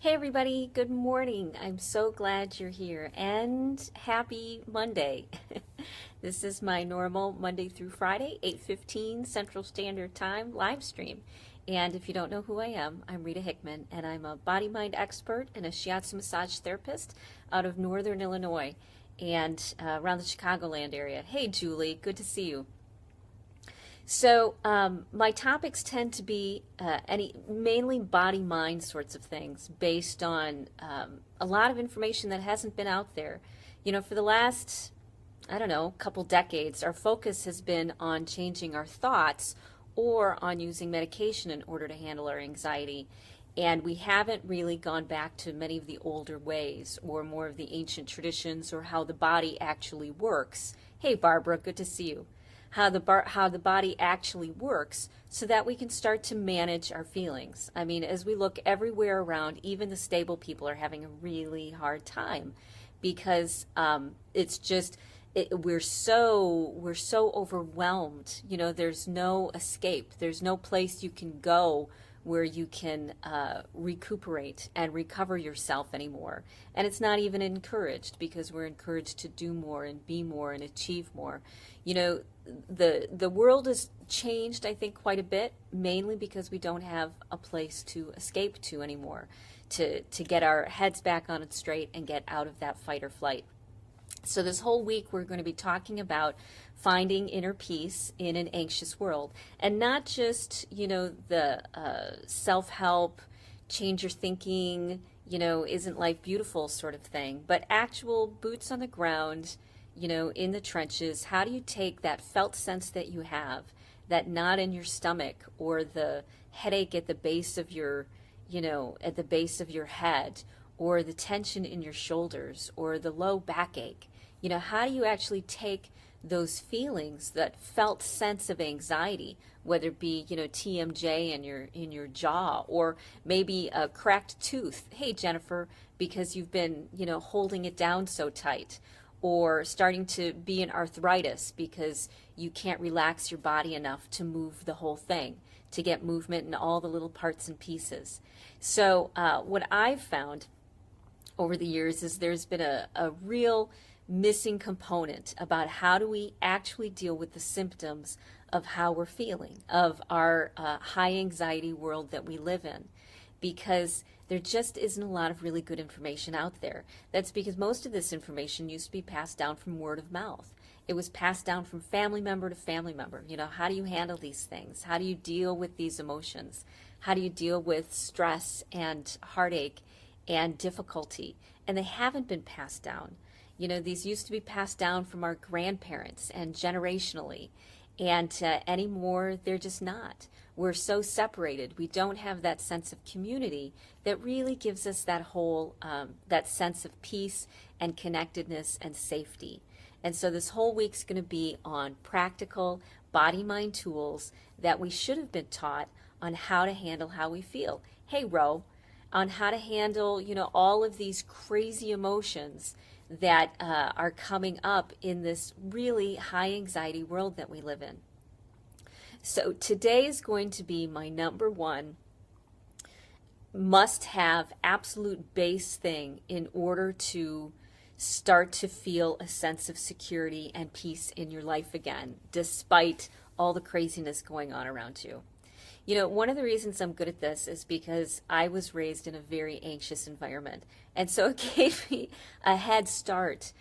Hey everybody, good morning. I'm so glad you're here and happy Monday. This is my normal Monday through Friday, 8:15 Central Standard Time live stream. And if you don't know who I am, I'm Rita Hickman and I'm a body mind expert and a shiatsu massage therapist out of Northern Illinois and around the Chicagoland area. Hey Julie, good to see you. My topics tend to be mainly body mind sorts of things based on a lot of information that hasn't been out there. For the last, I don't know, couple decades, our focus has been on changing our thoughts or on using medication in order to handle our anxiety. And we haven't really gone back to many of the older ways or more of the ancient traditions or how the body actually works. Hey, Barbara, good to see you. How the body actually works so that we can start to manage our feelings. I mean, as we look everywhere around, even the stable people are having a really hard time because it's just we're so overwhelmed. There's no escape. There's no place you can go where you can recuperate and recover yourself anymore. And it's not even encouraged because we're encouraged to do more and be more and achieve more. The world has changed, I think, quite a bit, mainly because we don't have a place to escape to anymore, to get our heads back on it straight and get out of that fight or flight. So this whole week we're going to be talking about finding inner peace in an anxious world, and not just the self-help, change your thinking, isn't life beautiful sort of thing, but actual boots on the ground, in the trenches. How do you take that felt sense that you have, that knot in your stomach, or the headache at the base of your, at the base of your head, or the tension in your shoulders, or the low backache? How do you actually take those feelings, that felt sense of anxiety, whether it be, TMJ in your jaw, or maybe a cracked tooth, hey Jennifer, because you've been, holding it down so tight, or starting to be in arthritis because you can't relax your body enough to move the whole thing, to get movement in all the little parts and pieces. So what I've found over the years is there's been a real missing component about how do we actually deal with the symptoms of how we're feeling, of our high anxiety world that we live in, because there just isn't a lot of really good information out there. That's because most of this information used to be passed down from word of mouth. It was passed down from family member to family member. How do you handle these things? How do you deal with these emotions? How do you deal with stress and heartache and difficulty? And they haven't been passed down. These used to be passed down from our grandparents and generationally, and anymore they're just not. We're so separated. We don't have that sense of community that really gives us that whole, that sense of peace and connectedness and safety. And so this whole week's going to be on practical body-mind tools that we should have been taught on how to handle how we feel. Hey, Ro, on how to handle, all of these crazy emotions that are coming up in this really high anxiety world that we live in. So today is going to be my number one must have absolute base thing in order to start to feel a sense of security and peace in your life again, despite all the craziness going on around you. One of the reasons I'm good at this is because I was raised in a very anxious environment. And so it gave me a head start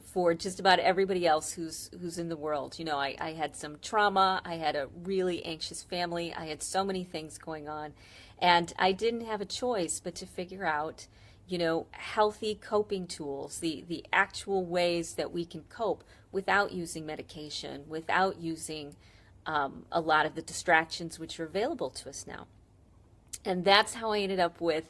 for just about everybody else who's in the world. I had some trauma. I had a really anxious family. I had so many things going on. And I didn't have a choice but to figure out, healthy coping tools, the actual ways that we can cope without using medication, without using a lot of the distractions which are available to us now. And that's how I ended up with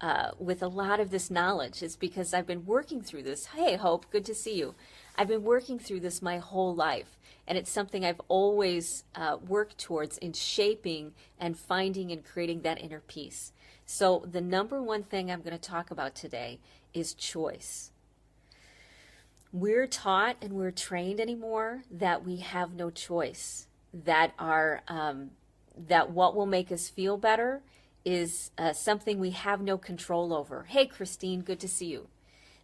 a lot of this knowledge, is because I've been working through this. Hey, Hope, good to see you. I've been working through this my whole life, and it's something I've always worked towards in shaping and finding and creating that inner peace. So the number one thing I'm going to talk about today is choice. We're taught and we're trained anymore that we have no choice, that what will make us feel better is something we have no control over. Hey, Christine, good to see you.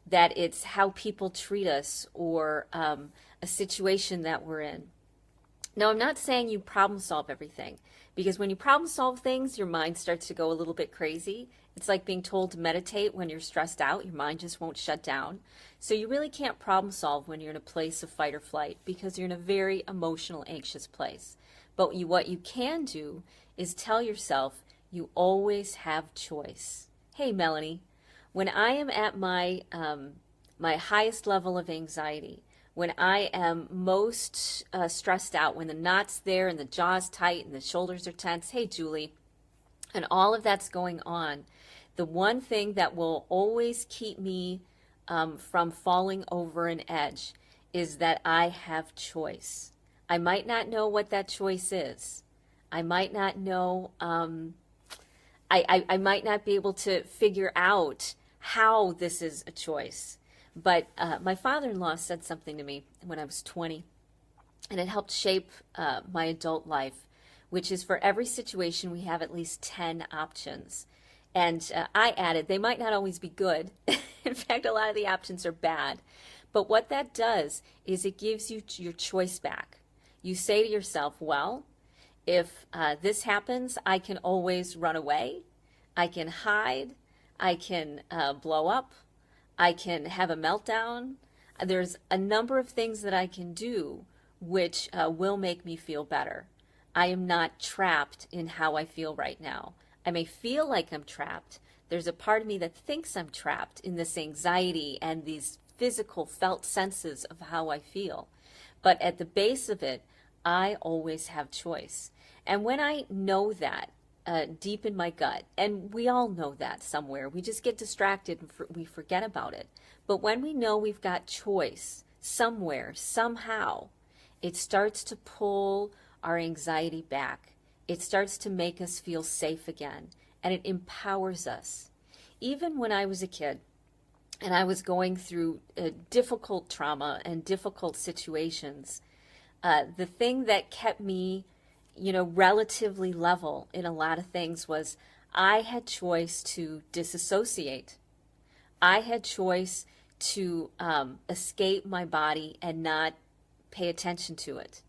That it's how people treat us or a situation that we're in. Now, I'm not saying you problem solve everything, because when you problem solve things, your mind starts to go a little bit crazy. It's like being told to meditate when you're stressed out. Your mind just won't shut down. So you really can't problem solve when you're in a place of fight or flight, because you're in a very emotional, anxious place. But what you can do is tell yourself you always have choice. Hey, Melanie, when I am at my highest level of anxiety, when I am most stressed out, when the knot's there and the jaw's tight and the shoulders are tense, hey, Julie, and all of that's going on, the one thing that will always keep me from falling over an edge is that I have choice. I might not know what that choice is. I might not know, I might not be able to figure out how this is a choice. But my father-in-law said something to me when I was 20, and it helped shape my adult life, which is for every situation we have at least 10 options. And I added, they might not always be good. In fact, a lot of the options are bad. But what that does is it gives you your choice back. You say to yourself, well, if this happens, I can always run away. I can hide. I can blow up. I can have a meltdown. There's a number of things that I can do which will make me feel better. I am not trapped in how I feel right now. I may feel like I'm trapped. There's a part of me that thinks I'm trapped in this anxiety and these physical felt senses of how I feel. But at the base of it, I always have choice. And when I know that, deep in my gut, and we all know that somewhere. We just get distracted and we forget about it. But when we know we've got choice somewhere, somehow, it starts to pull our anxiety back. It starts to make us feel safe again, and it empowers us. Even when I was a kid and I was going through difficult trauma and difficult situations, the thing that kept me relatively level in a lot of things was I had choice to disassociate. I had choice to escape my body and not pay attention to it.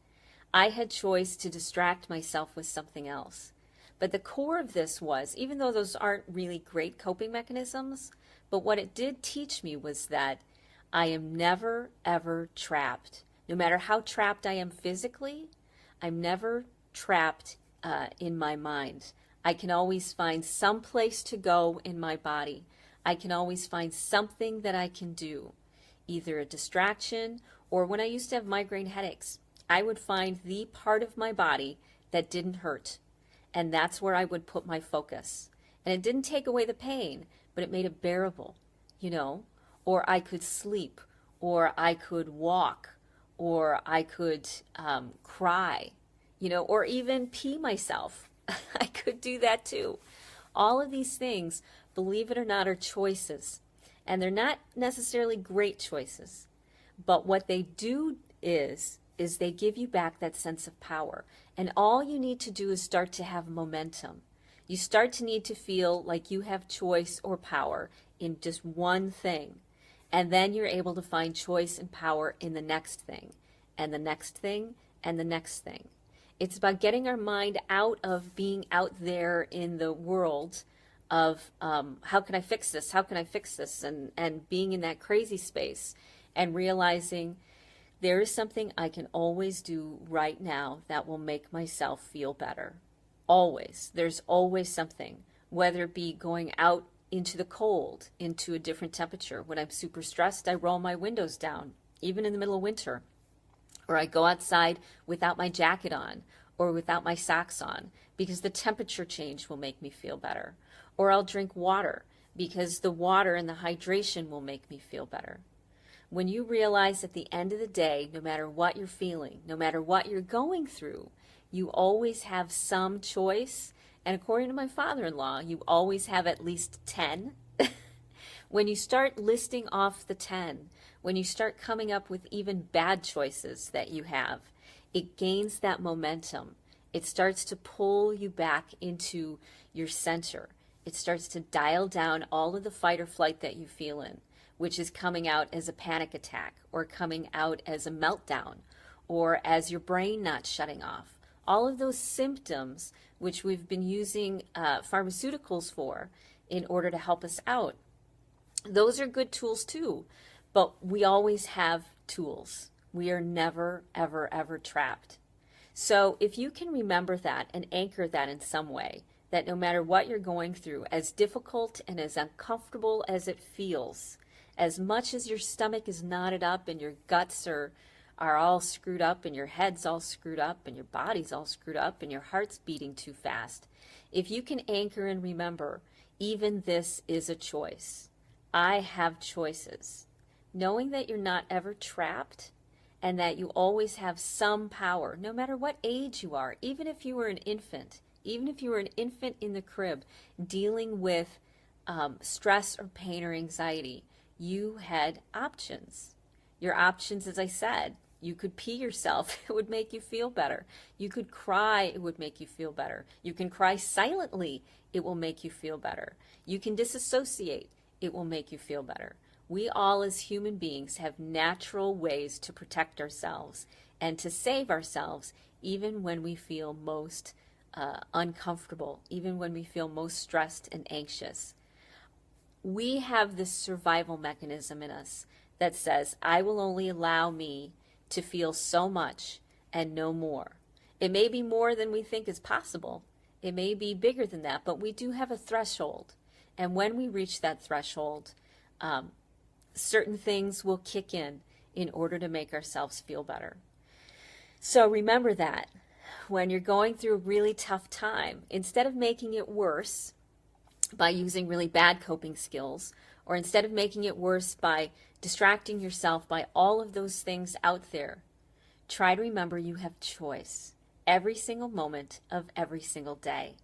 I had choice to distract myself with something else. But the core of this was, even though those aren't really great coping mechanisms, but what it did teach me was that I am never, ever trapped. No matter how trapped I am physically, I'm never trapped in my mind. I can always find some place to go in my body. I can always find something that I can do, either a distraction or when I used to have migraine headaches, I would find the part of my body that didn't hurt, and that's where I would put my focus. And it didn't take away the pain, but it made it bearable, or I could sleep, or I could walk, or I could cry, or even pee myself. I could do that too. All of these things, believe it or not, are choices. And they're not necessarily great choices. But what they do is they give you back that sense of power. And all you need to do is start to have momentum. You start to need to feel like you have choice or power in just one thing. And then you're able to find choice and power in the next thing, and the next thing, and the next thing. It's about getting our mind out of being out there in the world of how can I fix this? How can I fix this? And being in that crazy space and realizing there is something I can always do right now that will make myself feel better. Always. There's always something, whether it be going out into the cold, into a different temperature. When I'm super stressed, I roll my windows down, even in the middle of winter. Or I go outside without my jacket on or without my socks on because the temperature change will make me feel better. Or I'll drink water because the water and the hydration will make me feel better. When you realize at the end of the day, no matter what you're feeling, no matter what you're going through, you always have some choice. And according to my father-in-law, you always have at least 10. When you start listing off the 10, when you start coming up with even bad choices that you have, it gains that momentum. It starts to pull you back into your center. It starts to dial down all of the fight or flight that you feel in, which is coming out as a panic attack or coming out as a meltdown or as your brain not shutting off. All of those symptoms which we've been using pharmaceuticals for in order to help us out. Those are good tools too, but we always have tools. We are never, ever, ever trapped. So if you can remember that and anchor that in some way, that no matter what you're going through, as difficult and as uncomfortable as it feels, as much as your stomach is knotted up and your guts are all screwed up and your head's all screwed up and your body's all screwed up and your heart's beating too fast, if you can anchor and remember, even this is a choice. I have choices. Knowing that you're not ever trapped and that you always have some power, no matter what age you are, even if you were an infant, even if you were an infant in the crib dealing with stress or pain or anxiety, you had options. Your options, as I said, you could pee yourself, it would make you feel better. You could cry, it would make you feel better. You can cry silently, it will make you feel better. You can disassociate, it will make you feel better. We all as human beings have natural ways to protect ourselves and to save ourselves even when we feel most uncomfortable, even when we feel most stressed and anxious. We have this survival mechanism in us that says, I will only allow me to feel so much and no more. It may be more than we think is possible. It may be bigger than that, but we do have a threshold. And when we reach that threshold, certain things will kick in order to make ourselves feel better. So remember that when you're going through a really tough time, instead of making it worse by using really bad coping skills, or instead of making it worse by distracting yourself by all of those things out there, try to remember you have choice every single moment of every single day.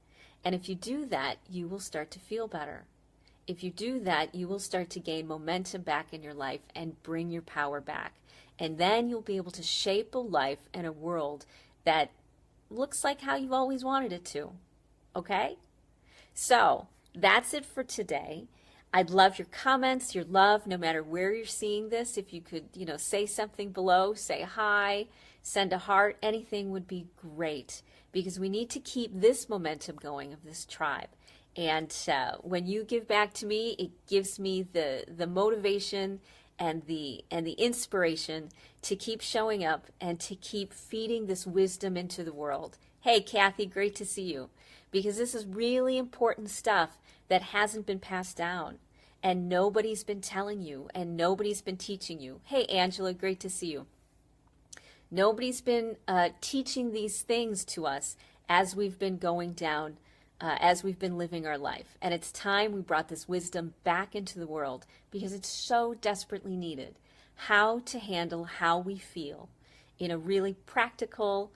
And if you do that, you will start to feel better. If you do that, you will start to gain momentum back in your life and bring your power back. And then you'll be able to shape a life and a world that looks like how you've always wanted it to. Okay? So that's it for today. I'd love your comments, your love, no matter where you're seeing this. If you could, say something below, say hi, send a heart, anything would be great, because we need to keep this momentum going of this tribe. And when you give back to me, it gives me the motivation and the inspiration to keep showing up and to keep feeding this wisdom into the world. Hey, Kathy, great to see you, because this is really important stuff that hasn't been passed down, and nobody's been telling you, and nobody's been teaching you. Hey, Angela, great to see you. Nobody's been teaching these things to us as we've been going down, as we've been living our life. And it's time we brought this wisdom back into the world, because it's so desperately needed. How to handle how we feel in a really practical,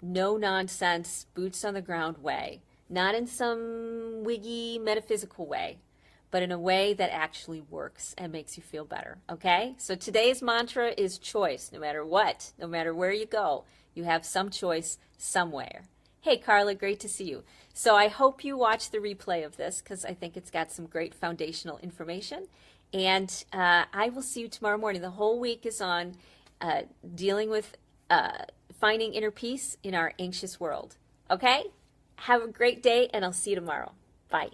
no-nonsense, boots-on-the-ground way. Not in some wiggy metaphysical way, but in a way that actually works and makes you feel better, okay? So today's mantra is choice. No matter what, no matter where you go, you have some choice somewhere. Hey, Carla, great to see you. So I hope you watch the replay of this, because I think it's got some great foundational information. And I will see you tomorrow morning. The whole week is on dealing with finding inner peace in our anxious world, okay? Have a great day, and I'll see you tomorrow. Bye.